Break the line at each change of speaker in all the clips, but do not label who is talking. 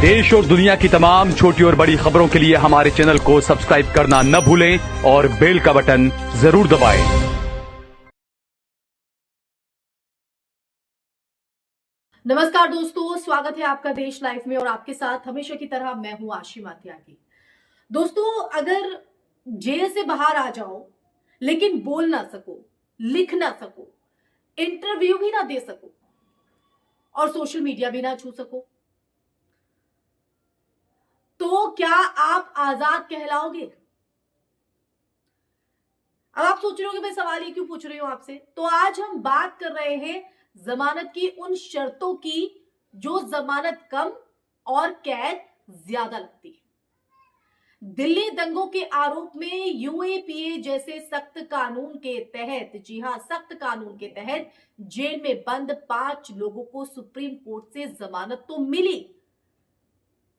देश और दुनिया की तमाम छोटी और बड़ी खबरों के लिए हमारे चैनल को सब्सक्राइब करना न भूलें और बेल का बटन जरूर दबाएं।
नमस्कार दोस्तों, स्वागत है आपका देश लाइफ में और आपके साथ हमेशा की तरह मैं हूं आशिमा त्यागी। दोस्तों, अगर जेल से बाहर आ जाओ लेकिन बोल ना सको, लिख ना सको, इंटरव्यू भी ना दे सको और सोशल मीडिया भी ना छू सको, तो क्या आप आजाद कहलाओगे? अब आप सोच रहे हो कि मैं सवाल ये क्यों पूछ रही हूं आपसे। तो आज हम बात कर रहे हैं जमानत की उन शर्तों की जो जमानत कम और कैद ज्यादा लगती है। दिल्ली दंगों के आरोप में यूएपीए जैसे सख्त कानून के तहत, जी हां, सख्त कानून के तहत जेल में बंद 5 लोगों को सुप्रीम कोर्ट से जमानत तो मिली,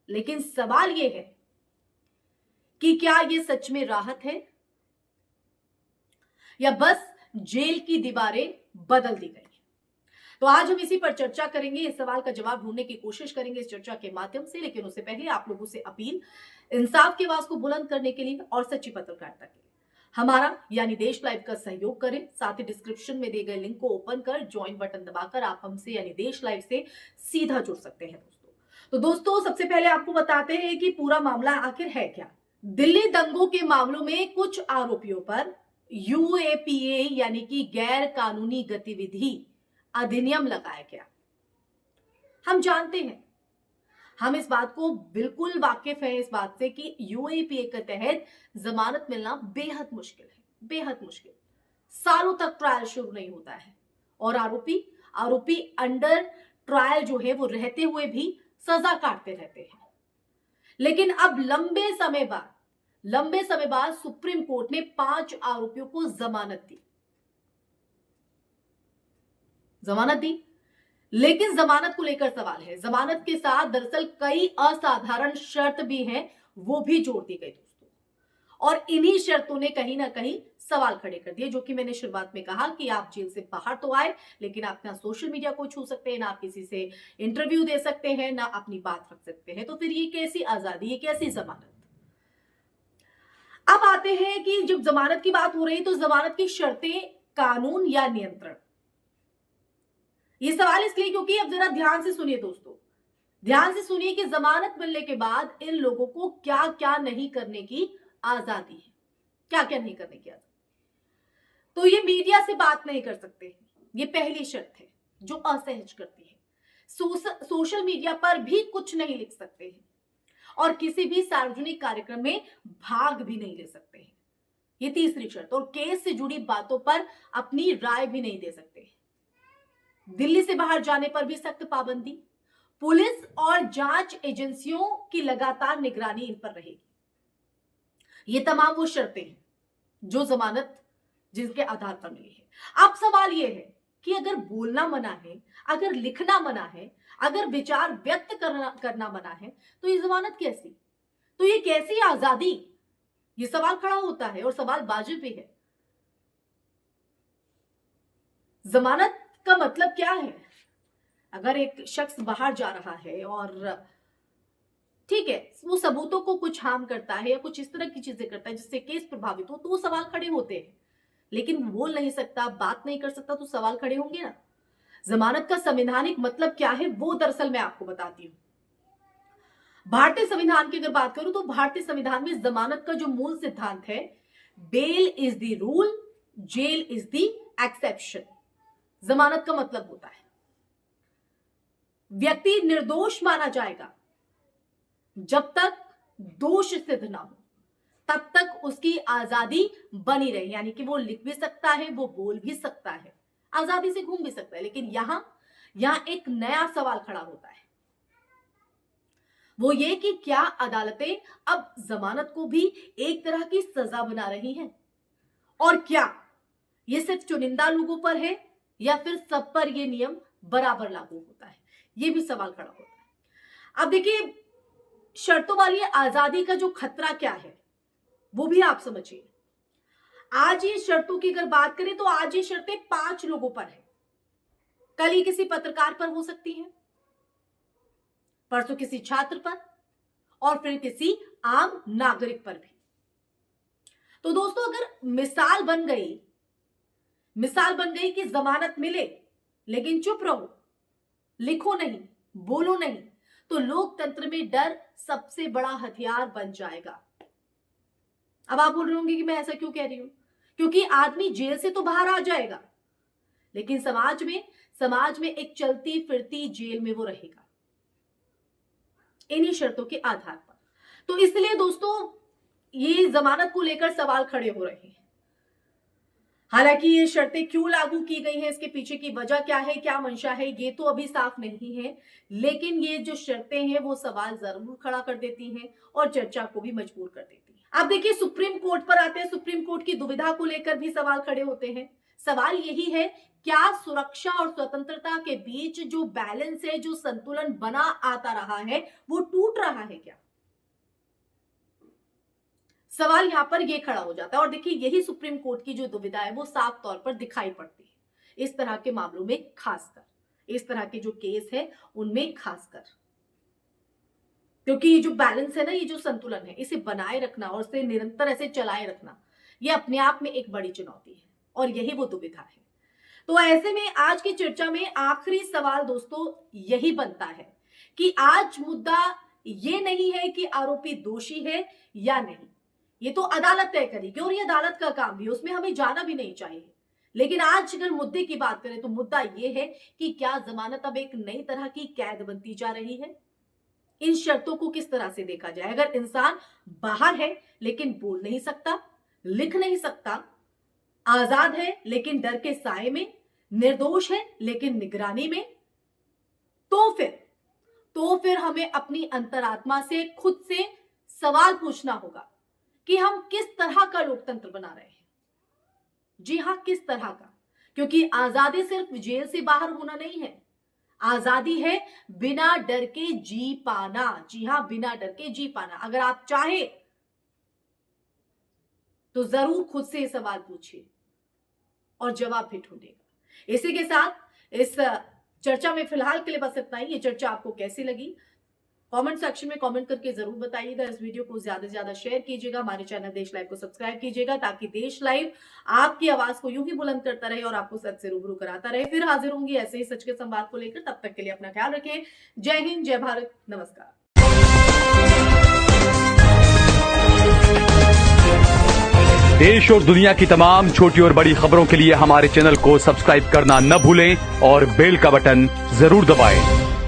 लेकिन सवाल यह है कि क्या यह सच में राहत है या बस जेल की दीवारें बदल दी गई। तो आज हम इसी पर चर्चा करेंगे, इस सवाल का जवाब ढूंढने की कोशिश करेंगे इस चर्चा के माध्यम से। लेकिन उससे पहले आप लोगों से अपील, इंसाफ की आवाज को बुलंद करने के लिए और सच्ची पत्रकारिता के लिए हमारा यानी देश लाइव का सहयोग करें। साथ ही डिस्क्रिप्शन में दिए गए लिंक को ओपन कर ज्वाइन बटन दबाकर आप हमसे यानी देश लाइव से सीधा जुड़ सकते हैं दोस्तों। तो दोस्तों, सबसे पहले आपको बताते हैं कि पूरा मामला आखिर है क्या। दिल्ली दंगों के मामलों में कुछ आरोपियों पर यूएपीए यानी कि गैर कानूनी गतिविधि अधिनियम लगाया गया। हम जानते हैं, हम इस बात को बिल्कुल वाकिफ है इस बात से कि यूएपीए के तहत जमानत मिलना बेहद मुश्किल है, बेहद मुश्किल। सालों तक ट्रायल शुरू नहीं होता है और आरोपी अंडर ट्रायल जो है वो रहते हुए भी सजा काटते रहते हैं। लेकिन अब लंबे समय बाद सुप्रीम कोर्ट ने 5 आरोपियों को जमानत दी। लेकिन जमानत को लेकर सवाल है। जमानत के साथ दरअसल कई असाधारण शर्त भी हैं, वो भी जोड़ दी गई दोस्तों। और इन्हीं शर्तों ने कहीं ना कहीं सवाल खड़े कर दिए, जो कि मैंने शुरुआत में कहा कि आप जेल से बाहर तो आए, लेकिन आप ना सोशल मीडिया को छू सकते हैं, ना आप किसी से इंटरव्यू दे सकते हैं, ना अपनी बात रख सकते हैं। तो फिर ये कैसी आजादी, ये कैसी जमानत? अब आते हैं कि जब जमानत की बात हो रही है तो जमानत की शर्तें कानून या नियंत्रण। ये सवाल इसलिए क्योंकि अब जरा ध्यान से सुनिए दोस्तों, ध्यान से सुनिए कि जमानत मिलने के बाद इन लोगों को क्या क्या नहीं करने की आजादी है, क्या क्या नहीं करने की आजादी। तो ये मीडिया से बात नहीं कर सकते, ये पहली शर्त है जो असहज करती है। सोशल मीडिया पर भी कुछ नहीं लिख सकते हैं और किसी भी सार्वजनिक कार्यक्रम में भाग भी नहीं ले सकते हैं, ये तीसरी शर्त। और केस से जुड़ी बातों पर अपनी राय भी नहीं दे सकते। दिल्ली से बाहर जाने पर भी सख्त पाबंदी। पुलिस और जांच एजेंसियों की लगातार निगरानी इन पर रहेगी। ये तमाम वो शर्तें हैं जो जमानत जिसके आधार पर मिली है। अब सवाल यह है कि अगर बोलना मना है, अगर लिखना मना है, अगर विचार व्यक्त करना मना है, तो ये जमानत कैसी? तो ये कैसी आजादी? ये सवाल खड़ा होता है और सवाल वाजिब भी है। जमानत का मतलब क्या है? अगर एक शख्स बाहर जा रहा है और ठीक है, वो सबूतों को कुछ हार्म करता है या कुछ इस तरह की चीजें करता है जिससे केस प्रभावित हो, तो वो सवाल खड़े होते हैं। लेकिन बोल नहीं सकता, बात नहीं कर सकता, तो सवाल खड़े होंगे ना। जमानत का संवैधानिक मतलब क्या है वो दरअसल मैं आपको बताती हूं। भारतीय संविधान की अगर बात करूं तो भारतीय संविधान में जमानत का जो मूल सिद्धांत है, bail is the rule, jail is the exception. जमानत का मतलब होता है व्यक्ति निर्दोष माना जाएगा जब तक दोष सिद्ध ना हो, तब तक उसकी आजादी बनी रहे। यानी कि वो लिख भी सकता है, वो बोल भी सकता है, आजादी से घूम भी सकता है। लेकिन यहां एक नया सवाल खड़ा होता है, वो ये कि क्या अदालतें अब जमानत को भी एक तरह की सजा बना रही हैं? और क्या ये सिर्फ चुनिंदा लोगों पर है या फिर सब पर ये नियम बराबर लागू होता है? ये भी सवाल खड़ा होता है। अब देखिए, शर्तों वाली आजादी का जो खतरा क्या है वो भी आप समझिए। आज ये शर्तों की अगर बात करें तो आज ये शर्तें 5 लोगों पर है, कल ही किसी पत्रकार पर हो सकती हैं, परसों किसी छात्र पर और फिर किसी आम नागरिक पर भी। तो दोस्तों अगर मिसाल बन गई कि जमानत मिले लेकिन चुप रहो, लिखो नहीं, बोलो नहीं, तो लोकतंत्र में डर सबसे बड़ा हथियार बन जाएगा। अब आप बोल रहे होंगे कि मैं ऐसा क्यों कह रही हूं? क्योंकि आदमी जेल से तो बाहर आ जाएगा, लेकिन समाज में एक चलती फिरती जेल में वो रहेगा, इन्हीं शर्तों के आधार पर। तो इसलिए दोस्तों ये जमानत को लेकर सवाल खड़े हो रहे हैं। हालांकि ये शर्तें क्यों लागू की गई हैं, इसके पीछे की वजह क्या है, क्या मंशा है, ये तो अभी साफ नहीं है, लेकिन ये जो शर्तें हैं वो सवाल जरूर खड़ा कर देती हैं और चर्चा को भी मजबूर कर देती हैं। अब देखिए सुप्रीम कोर्ट पर आते हैं। सुप्रीम कोर्ट की दुविधा को लेकर भी सवाल खड़े होते हैं। सवाल यही है, क्या सुरक्षा और स्वतंत्रता के बीच जो बैलेंस है, जो संतुलन बना आता रहा है, वो टूट रहा है क्या? सवाल यहां पर यह खड़ा हो जाता है। और देखिए यही सुप्रीम कोर्ट की जो दुविधा है वो साफ तौर पर दिखाई पड़ती है इस तरह के मामलों में, खासकर इस तरह के जो केस है उनमें खासकर, क्योंकि ये जो बैलेंस है ना, ये जो संतुलन है, इसे बनाए रखना और इसे निरंतर ऐसे चलाए रखना, ये अपने आप में एक बड़ी चुनौती है और यही वो दुविधा है। तो ऐसे में आज की चर्चा में आखिरी सवाल दोस्तों यही बनता है कि आज मुद्दा ये नहीं है कि आरोपी दोषी है या नहीं, ये तो अदालत तय करेगी और ये अदालत का काम भी है, उसमें हमें जाना भी नहीं चाहिए। लेकिन आज अगर मुद्दे की बात करें तो मुद्दा ये है कि क्या जमानत अब एक नई तरह की कैद बनती जा रही है? इन शर्तों को किस तरह से देखा जाए? अगर इंसान बाहर है लेकिन बोल नहीं सकता, लिख नहीं सकता, आजाद है लेकिन डर के साए में, निर्दोष है लेकिन निगरानी में, तो फिर हमें अपनी अंतरात्मा से खुद से सवाल पूछना होगा कि हम किस तरह का लोकतंत्र बना रहे हैं। जी हां, किस तरह का? क्योंकि आजादी सिर्फ जेल से बाहर होना नहीं है, आजादी है बिना डर के जी पाना। जी हां, बिना डर के जी पाना। अगर आप चाहे तो जरूर खुद से सवाल पूछिए और जवाब भी ढूंढेगा। इसी के साथ इस चर्चा में फिलहाल के लिए बस इतना ही। ये चर्चा आपको कैसी लगी कमेंट सेक्शन में कमेंट करके जरूर बताइएगा। इस वीडियो को ज्यादा से ज्यादा शेयर कीजिएगा। हमारे चैनल देश लाइव को सब्सक्राइब कीजिएगा ताकि देश लाइव आपकी आवाज को यूं ही बुलंद करता रहे और आपको सच से रूबरू कराता रहे। फिर हाजिर होंगी ऐसे ही सच के संवाद को लेकर। तब तक के लिए अपना ख्याल रखें। जय हिंद, जय भारत, नमस्कार।
देश और दुनिया की तमाम छोटी और बड़ी खबरों के लिए हमारे चैनल को सब्सक्राइब करना न भूलें और बेल का बटन जरूर दबाएं।